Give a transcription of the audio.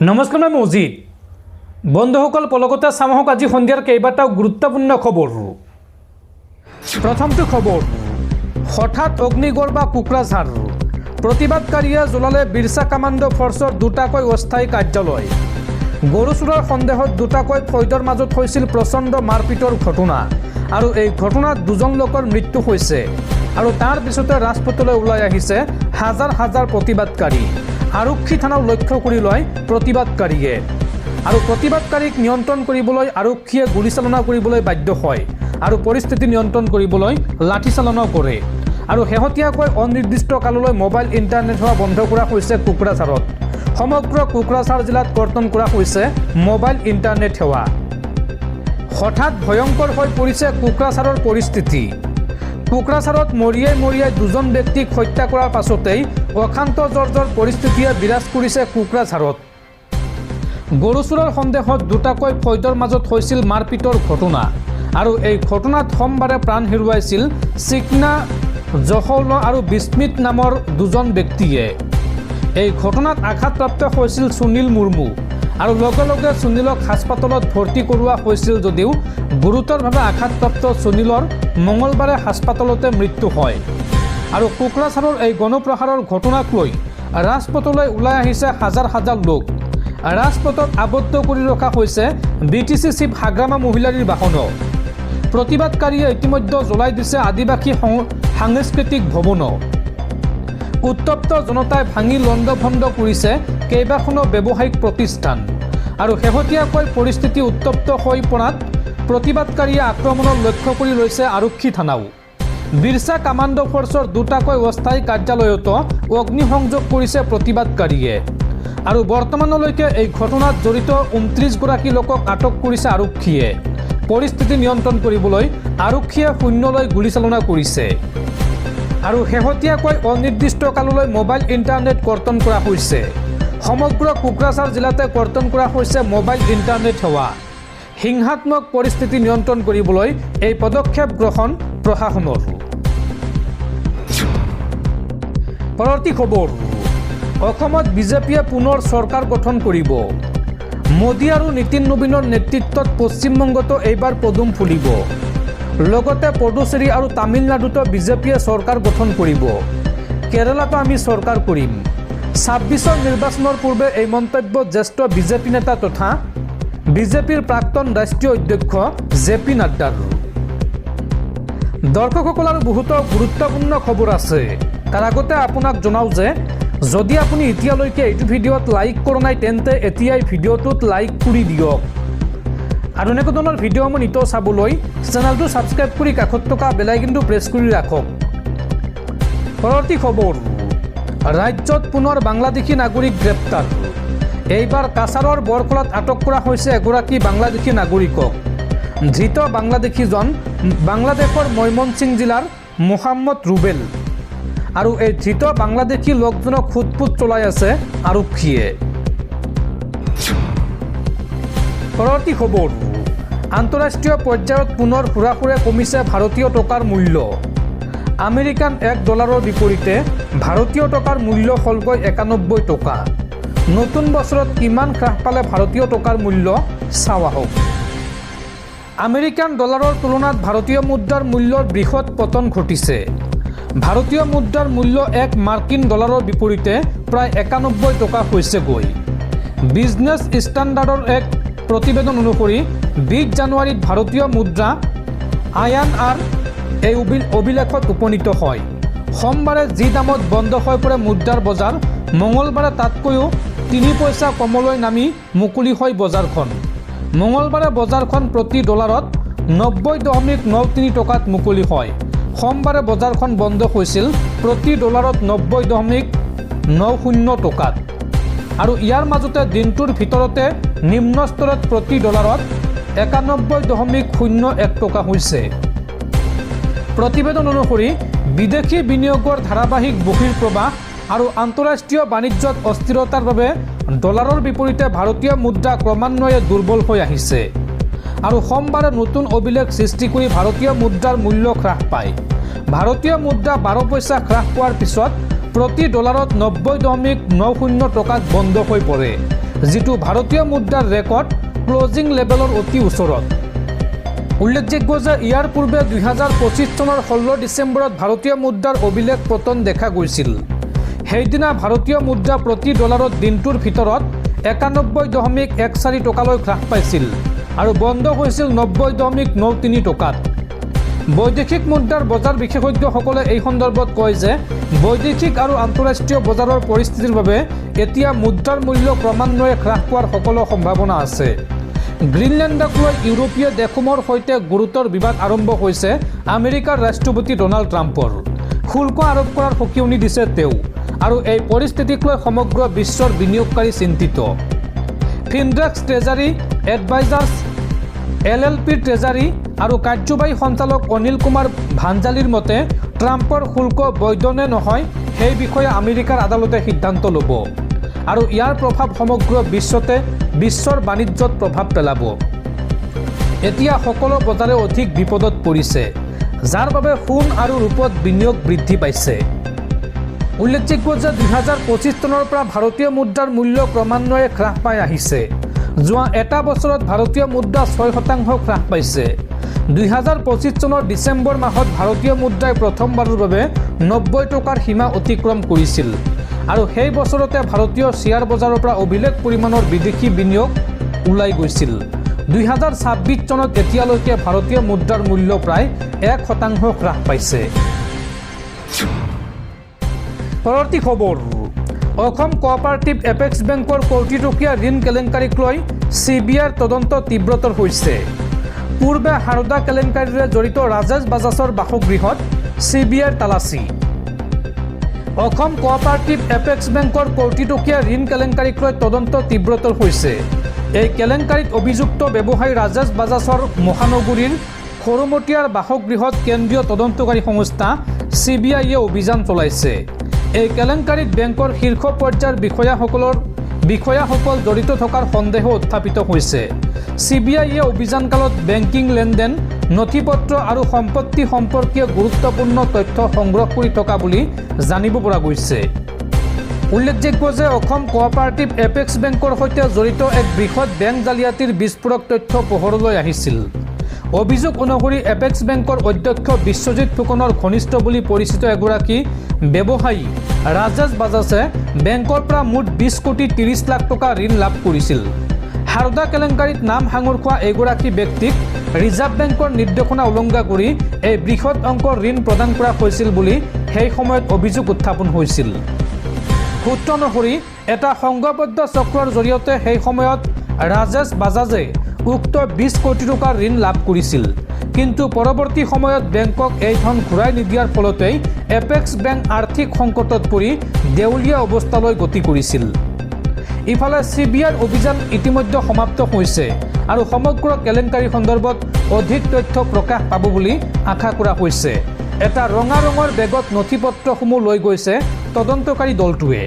নমস্কাৰ মই মজিদ বন্ধুসকল পলকতে চামহক আজি সন্ধিয়াৰ কেইবাটাও গুৰুত্বপূৰ্ণ খবৰ। প্ৰথমটো খবৰ, হঠাৎ অগ্নিগড় বা কোকৰাঝাৰ প্ৰতিবাদকাৰীয়ে জ্বলালে বিৰছা কামাণ্ডো ফৰ্চৰ দুটাকৈ অস্থায়ী কাৰ্যালয়। গৰু চোৰৰ সন্দেহত দুটাকৈ ফৈদৰ মাজত হৈছিল প্ৰচণ্ড মাৰপিটৰ ঘটনা আৰু এই ঘটনাত দুজন লোকৰ মৃত্যু হৈছে আৰু তাৰ পিছতে ৰাজপথলৈ ওলাই আহিছে হাজাৰ হাজাৰ প্ৰতিবাদকাৰী। আৰক্ষী থানাও লক্ষ্য কৰি লয় প্ৰতিবাদকাৰীয়ে আৰু প্ৰতিবাদকাৰীক নিয়ন্ত্ৰণ কৰিবলৈ আৰক্ষীয়ে গুলীচালনা কৰিবলৈ বাধ্য হয় আৰু পৰিস্থিতি নিয়ন্ত্ৰণ কৰিবলৈ লাঠিচালনাও কৰে আৰু শেহতীয়াকৈ অনিৰ্দিষ্ট কাললৈ মোবাইল ইণ্টাৰনেট সেৱা বন্ধ কৰা হৈছে কোকৰাঝাৰত। সমগ্ৰ কোকৰাঝাৰ জিলাত কৰ্তন কৰা হৈছে মোবাইল ইণ্টাৰনেট সেৱা। হঠাৎ ভয়ংকৰ হৈ পৰিছে কোকৰাঝাৰৰ পৰিস্থিতি। কোকৰাঝাৰত মৰিয়াই দুজন ব্যক্তিক হত্যা কৰাৰ পাছতেই অশান্ত জৰ্জৰ পৰিস্থিতিয়ে বিৰাজ কৰিছে কোকৰাঝাৰত। গৰু চোৰৰ সন্দেহত দুটাকৈ ফৈদৰ মাজত হৈছিল মাৰপিটৰ ঘটনা আৰু এই ঘটনাত সোমবাৰে প্ৰাণ হেৰুৱাইছিল চিকনা জহৌল আৰু বিস্মিত নামৰ দুজন ব্যক্তিয়ে। এই ঘটনাত আঘাতপ্ৰাপ্ত হৈছিল সুনীল মুৰ্মু আৰু লগে লগে সুনীলক হাস্পাতালত ভৰ্তি কৰোৱা হৈছিল যদিও গুৰুতৰভাৱে আঘাতপ্ৰাপ্ত সুনীলৰ মঙলবাৰে হাস্পাতালতে মৃত্যু হয় আৰু কোকৰাঝাৰৰ এই গণপ্ৰহাৰৰ ঘটনাক লৈ ৰাজপথলৈ ওলাই আহিছে হাজাৰ হাজাৰ লোক। ৰাজপথত আবদ্ধ কৰি ৰখা হৈছে BTC চিফ হাগ্ৰামা মহিলাৰীৰ বাহনো। প্ৰতিবাদকাৰীয়ে ইতিমধ্যে জ্বলাই দিছে আদিবাসী সাংস্কৃতিক ভৱনো। উত্তপ্ত জনতাই ভাঙি লণ্ডভণ্ড কৰিছে কেইবাখনো ব্যৱসায়িক প্ৰতিষ্ঠান আৰু শেহতীয়াকৈ পৰিস্থিতি উত্তপ্ত হৈ পৰাত প্ৰতিবাদকাৰীয়ে আক্ৰমণৰ লক্ষ্য কৰি লৈছে আৰক্ষী থানাও। বিৰছা কামাণ্ডো ফৰ্চৰ দুটাকৈ অস্থায়ী কাৰ্যালয়তো অগ্নিসংযোগ কৰিছে প্ৰতিবাদকাৰীয়ে আৰু বৰ্তমানলৈকে এই ঘটনাত জড়িত 29গৰাকী লোকক আটক কৰিছে আৰক্ষীয়ে। পৰিস্থিতি নিয়ন্ত্ৰণ কৰিবলৈ আৰক্ষীয়ে শূন্যলৈ গুলীচালনা কৰিছে আৰু শেহতীয়াকৈ অনিৰ্দিষ্ট কাললৈ মোবাইল ইণ্টাৰনেট কৰ্তন কৰা হৈছে। সমগ্ৰ কোকৰাঝাৰ জিলাতে কৰ্তন কৰা হৈছে মোবাইল ইণ্টাৰনেট সেৱা। হিংসাত্মক পৰিস্থিতি নিয়ন্ত্ৰণ কৰিবলৈ এই পদক্ষেপ গ্ৰহণ প্ৰশাসনৰ। পৰৱৰ্তী খবৰ, অসমত বিজেপিয়ে পুনৰ চৰকাৰ গঠন কৰিব। মোদী আৰু নীতিন নবীনৰ নেতৃত্বত পশ্চিমবংগতো এইবাৰ পদুম ফুলিব। লগতে পুডুচেৰী আৰু তামিলনাডুতো বিজেপিয়ে চৰকাৰ গঠন কৰিব। কেৰালাতো আমি চৰকাৰ কৰিম। 26ৰ নিৰ্বাচনৰ পূৰ্বে এই মন্তব্য জ্যেষ্ঠ বিজেপি নেতা তথা বিজেপিৰ প্ৰাক্তন ৰাষ্ট্ৰীয় অধ্যক্ষ JP নাড্ডাৰ। দৰ্শকসকল আৰু বহুতো গুৰুত্বপূৰ্ণ খবৰ আছে। তাৰ আগতে আপোনাক জনাওঁ যে যদি আপুনি এতিয়ালৈকে এইটো ভিডিঅ'ত লাইক কৰা নাই তেন্তে এতিয়াই ভিডিঅ'টোত লাইক কৰি দিয়ক আৰু এনেকুৱা ধৰণৰ ভিডিঅ'সমূহ নিতৌ চাবলৈ চেনেলটো ছাবস্ক্ৰাইব কৰি কাষত থকা বেল আইকনটো প্ৰেছ কৰি ৰাখক। পৰৱৰ্তী খবৰ, ৰাজ্যত পুনৰ বাংলাদেশী নাগৰিক গ্ৰেপ্তাৰ। এইবাৰ কাছাৰৰ বৰখোলাত আটক কৰা হৈছে এগৰাকী বাংলাদেশী নাগৰিকক। ধৃত বাংলাদেশীজন বাংলাদেশৰ ময়মনসিং জিলাৰ মোহাম্মদ ৰুবেল আৰু এই ধৃত বাংলাদেশী লোকজনক সোধপোছ চলাই আছে আৰক্ষীয়ে। পৰৱৰ্তী খবৰ, আন্তঃৰাষ্ট্ৰীয় পৰ্যায়ত পুনৰ হুৰাহুৰে কমিছে ভাৰতীয় টকাৰ মূল্য। আমেৰিকান $1 বিপৰীতে ভাৰতীয় টকাৰ মূল্য হ'লগৈ 91 টকা। নতুন বছৰত কিমান হ্ৰাস পালে ভাৰতীয় টকাৰ মূল্য চাওঁ আহক। আমেৰিকান ডলাৰৰ তুলনাত ভাৰতীয় মুদ্ৰাৰ মূল্যৰ বৃহৎ পতন ঘটিছে। ভাৰতীয় মুদ্ৰাৰ মূল্য $1 মাৰ্কিন বিপৰীতে প্ৰায় 91 টকা হৈছেগৈ। বিজনেছ ষ্টেণ্ডাৰ্ডৰ এক প্ৰতিবেদন অনুসৰি 20 জানুৱাৰীত ভাৰতীয় মুদ্ৰা INR এই অভিলেখত উপনীত হয়। সোমবাৰে যি দামত বন্ধ হৈ পৰে মুদ্ৰাৰ বজাৰ, মঙলবাৰে তাতকৈও 3 পইচা কমলৈ নামি মুকলি হয় বজাৰখন। মঙলবাৰে বজাৰখন প্ৰতি ডলাৰত 90.93 টকাত মুকলি হয়। সোমবাৰে বজাৰখন বন্ধ হৈছিল প্ৰতি ডলাৰত 90.90 টকাত আৰু ইয়াৰ মাজতে দিনটোৰ ভিতৰতে নিম্ন স্তৰত প্ৰতি ডলাৰত 91.01 টকা হৈছে। প্ৰতিবেদন অনুসৰি বিদেশী বিনিয়োগৰ ধাৰাবাহিক বহিৰ্প্ৰৱাহ আৰু আন্তঃৰাষ্ট্ৰীয় বাণিজ্যত অস্থিৰতাৰ বাবে ডলাৰৰ বিপৰীতে ভাৰতীয় মুদ্ৰা ক্ৰমান্বয়ে দুৰ্বল হৈ আহিছে আৰু সোমবাৰে নতুন অভিলেখ সৃষ্টি কৰি ভাৰতীয় মুদ্ৰাৰ মূল্য হ্ৰাস পায়। ভাৰতীয় মুদ্ৰা 12 পইচা হ্ৰাস পোৱাৰ পিছত প্ৰতি ডলাৰত 90.90 টকাত বন্ধ হৈ পৰে। যিটো ভাৰতীয় মুদ্ৰাৰ ৰেকৰ্ড ক্লোজিং লেভেলৰ অতি ওচৰত। উল্লেখযোগ্য যে ইয়াৰ পূৰ্বে 2025 চনৰ 16 ডিচেম্বৰত ভাৰতীয় মুদ্ৰাৰ অভিলেখ পতন দেখা গৈছিল। সেইদিনা ভাৰতীয় মুদ্ৰা প্ৰতি ডলাৰত দিনটোৰ ভিতৰত 91.14 টকালৈ হ্ৰাস পাইছিল আৰু বন্ধ হৈছিল 90.93 টকাত। বৈদেশিক মুদ্ৰাৰ বজাৰ বিশেষজ্ঞসকলে এই সন্দৰ্ভত কয় যে বৈদেশিক আৰু আন্তঃৰাষ্ট্ৰীয় বজাৰৰ পৰিস্থিতিৰ বাবে এতিয়া মুদ্ৰাৰ মূল্য ক্ৰমান্বয়ে হ্ৰাস পোৱাৰ সকলো সম্ভাৱনা আছে। গ্ৰীণলেণ্ডক লৈ ইউৰোপীয় দেশসমূহৰ সৈতে গুৰুতৰ বিবাদ আৰম্ভ হৈছে আমেৰিকাৰ ৰাষ্ট্ৰপতি ডনাল্ড ট্ৰাম্পৰ। শুল্ক আৰোপ কৰাৰ সকিয়নি দিছে তেওঁ আৰু এই পৰিস্থিতিক লৈ সমগ্ৰ বিশ্বৰ বিনিয়োগকাৰী চিন্তিত। ফিনড্ৰেক্স ট্ৰেজাৰী এডভাইজাৰ্ছ LLPৰ ট্ৰেজাৰী আৰু কাৰ্যবাহী সঞ্চালক অনিল কুমাৰ ভাঞ্জালীৰ মতে ট্ৰাম্পৰ শুল্ক বৈধ নে নহয় সেই বিষয়ে আমেৰিকাৰ আদালতে সিদ্ধান্ত ল'ব আৰু ইয়াৰ প্ৰভাৱ সমগ্ৰ বিশ্বৰ বাণিজ্যত প্ৰভাৱ পেলাব। এতিয়া সকলো বজাৰে অধিক বিপদত পৰিছে, যাৰ বাবে সোণ আৰু ৰূপত বিনিয়োগ বৃদ্ধি পাইছে। উল্লেখযোগ্য যে 2025 চনৰ পৰা ভাৰতীয় মুদ্ৰাৰ মূল্য ক্ৰমান্বয়ে হ্ৰাস পাই আহিছে। যোৱা এটা বছৰত ভাৰতীয় মুদ্ৰা 6% হ্ৰাস পাইছে। 2025 চনৰ ডিচেম্বৰ মাহত ভাৰতীয় মুদ্ৰাই প্ৰথমবাৰৰ বাবে 90 টকাৰ সীমা অতিক্ৰম কৰিছিল আৰু সেই বছৰতে ভাৰতীয় শ্বেয়াৰ বজাৰৰ পৰা অভিলেখ পৰিমাণৰ বিদেশী বিনিয়োগ ওলাই গৈছিল। 2026 চনত এতিয়ালৈকে ভাৰতীয় মুদ্ৰাৰ মূল্য প্ৰায় 1% হ্ৰাস পাইছে। পৰৱৰ্তী খবৰ, অসম কোঅপাৰেটিভ এপেক্স বেংকৰ কোটিটকীয়া ঋণ কেলেংকাৰীক লৈ CBIৰ তদন্ত তীব্ৰতৰ হৈছে। পূৰ্বে সাৰদা কেলেংকাৰীৰে জড়িত ৰাজেশ বাজাজৰ বাসগৃহত CBIৰ তালাচী। অসম কোঅপাৰেটিভ এপেক্স বেংকৰ কোটিটকীয়া ঋণ কেলেংকাৰীক লৈ তদন্ত তীব্ৰতৰ হৈছে। এই কেলেংকাৰীত অভিযুক্ত ব্যৱসায়ী ৰাজেশ বাজাজৰ মহানগৰীৰ সৰুমতীয়াৰ বাসগৃহত কেন্দ্ৰীয় তদন্তকাৰী সংস্থা CBIয়ে অভিযান চলাইছে। এই কেলেংকাৰীত বেংকৰ শীৰ্ষ পৰ্যায়ৰ বিষয়াসকল জড়িত থকাৰ সন্দেহ উত্থাপিত হৈছে। CBIয়ে অভিযানকালত বেংকিং লেনদেন, নথিপত্ৰ আৰু সম্পত্তি সম্পৰ্কীয় গুৰুত্বপূৰ্ণ তথ্য সংগ্ৰহ কৰি থকা বুলি জানিব পৰা গৈছে। উল্লেখযোগ্য যে অসম কোঅপাৰেটিভ এপেক্স বেংকৰ সৈতে জড়িত এক বৃহৎ বেংক জালিয়াতিৰ বিস্ফোৰক তথ্য পোহৰলৈ আহিছিল। অভিযোগ অনুসৰি এপেক্স বেংকৰ অধ্যক্ষ বিশ্বজিৎ ফুকনৰ ঘনিষ্ঠ বুলি পৰিচিত এগৰাকী ব্যৱসায়ী ৰাজেশ বাজাজে বেংকৰ পৰা মুঠ 20 কোটি 30 লাখ টকা ঋণ লাভ কৰিছিল। সাৰদা কেলেংকাৰীত নাম সাঙুৰ খোৱা এগৰাকী ব্যক্তিক ৰিজাৰ্ভ বেংকৰ নিৰ্দেশনা উলংঘা কৰি এই বৃহৎ অংকৰ ঋণ প্ৰদান কৰা হৈছিল বুলি সেই সময়ত অভিযোগ উত্থাপন হৈছিল। সূত্ৰ অনুসৰি এটা সংঘবদ্ধ চক্ৰৰ জৰিয়তে সেই সময়ত ৰাজেশ বাজাজে উক্ত 20 কোটি টকাৰ ঋণ লাভ কৰিছিল। কিন্তু পৰৱৰ্তী সময়ত বেংকক এই ধন ঘূৰাই নিদিয়াৰ ফলতেই এপেক্স বেংক আৰ্থিক সংকটত পৰি দেউলীয়া অৱস্থালৈ গতি কৰিছিল। ইফালে CBIৰ অভিযান ইতিমধ্যে সমাপ্ত হৈছে আৰু সমগ্ৰ কেলেংকাৰী সন্দৰ্ভত অধিক তথ্য প্ৰকাশ পাব বুলি আশা কৰা হৈছে। এটা ৰঙা ৰঙৰ বেগত নথিপত্ৰসমূহ লৈ গৈছে তদন্তকাৰী দলটোৱে।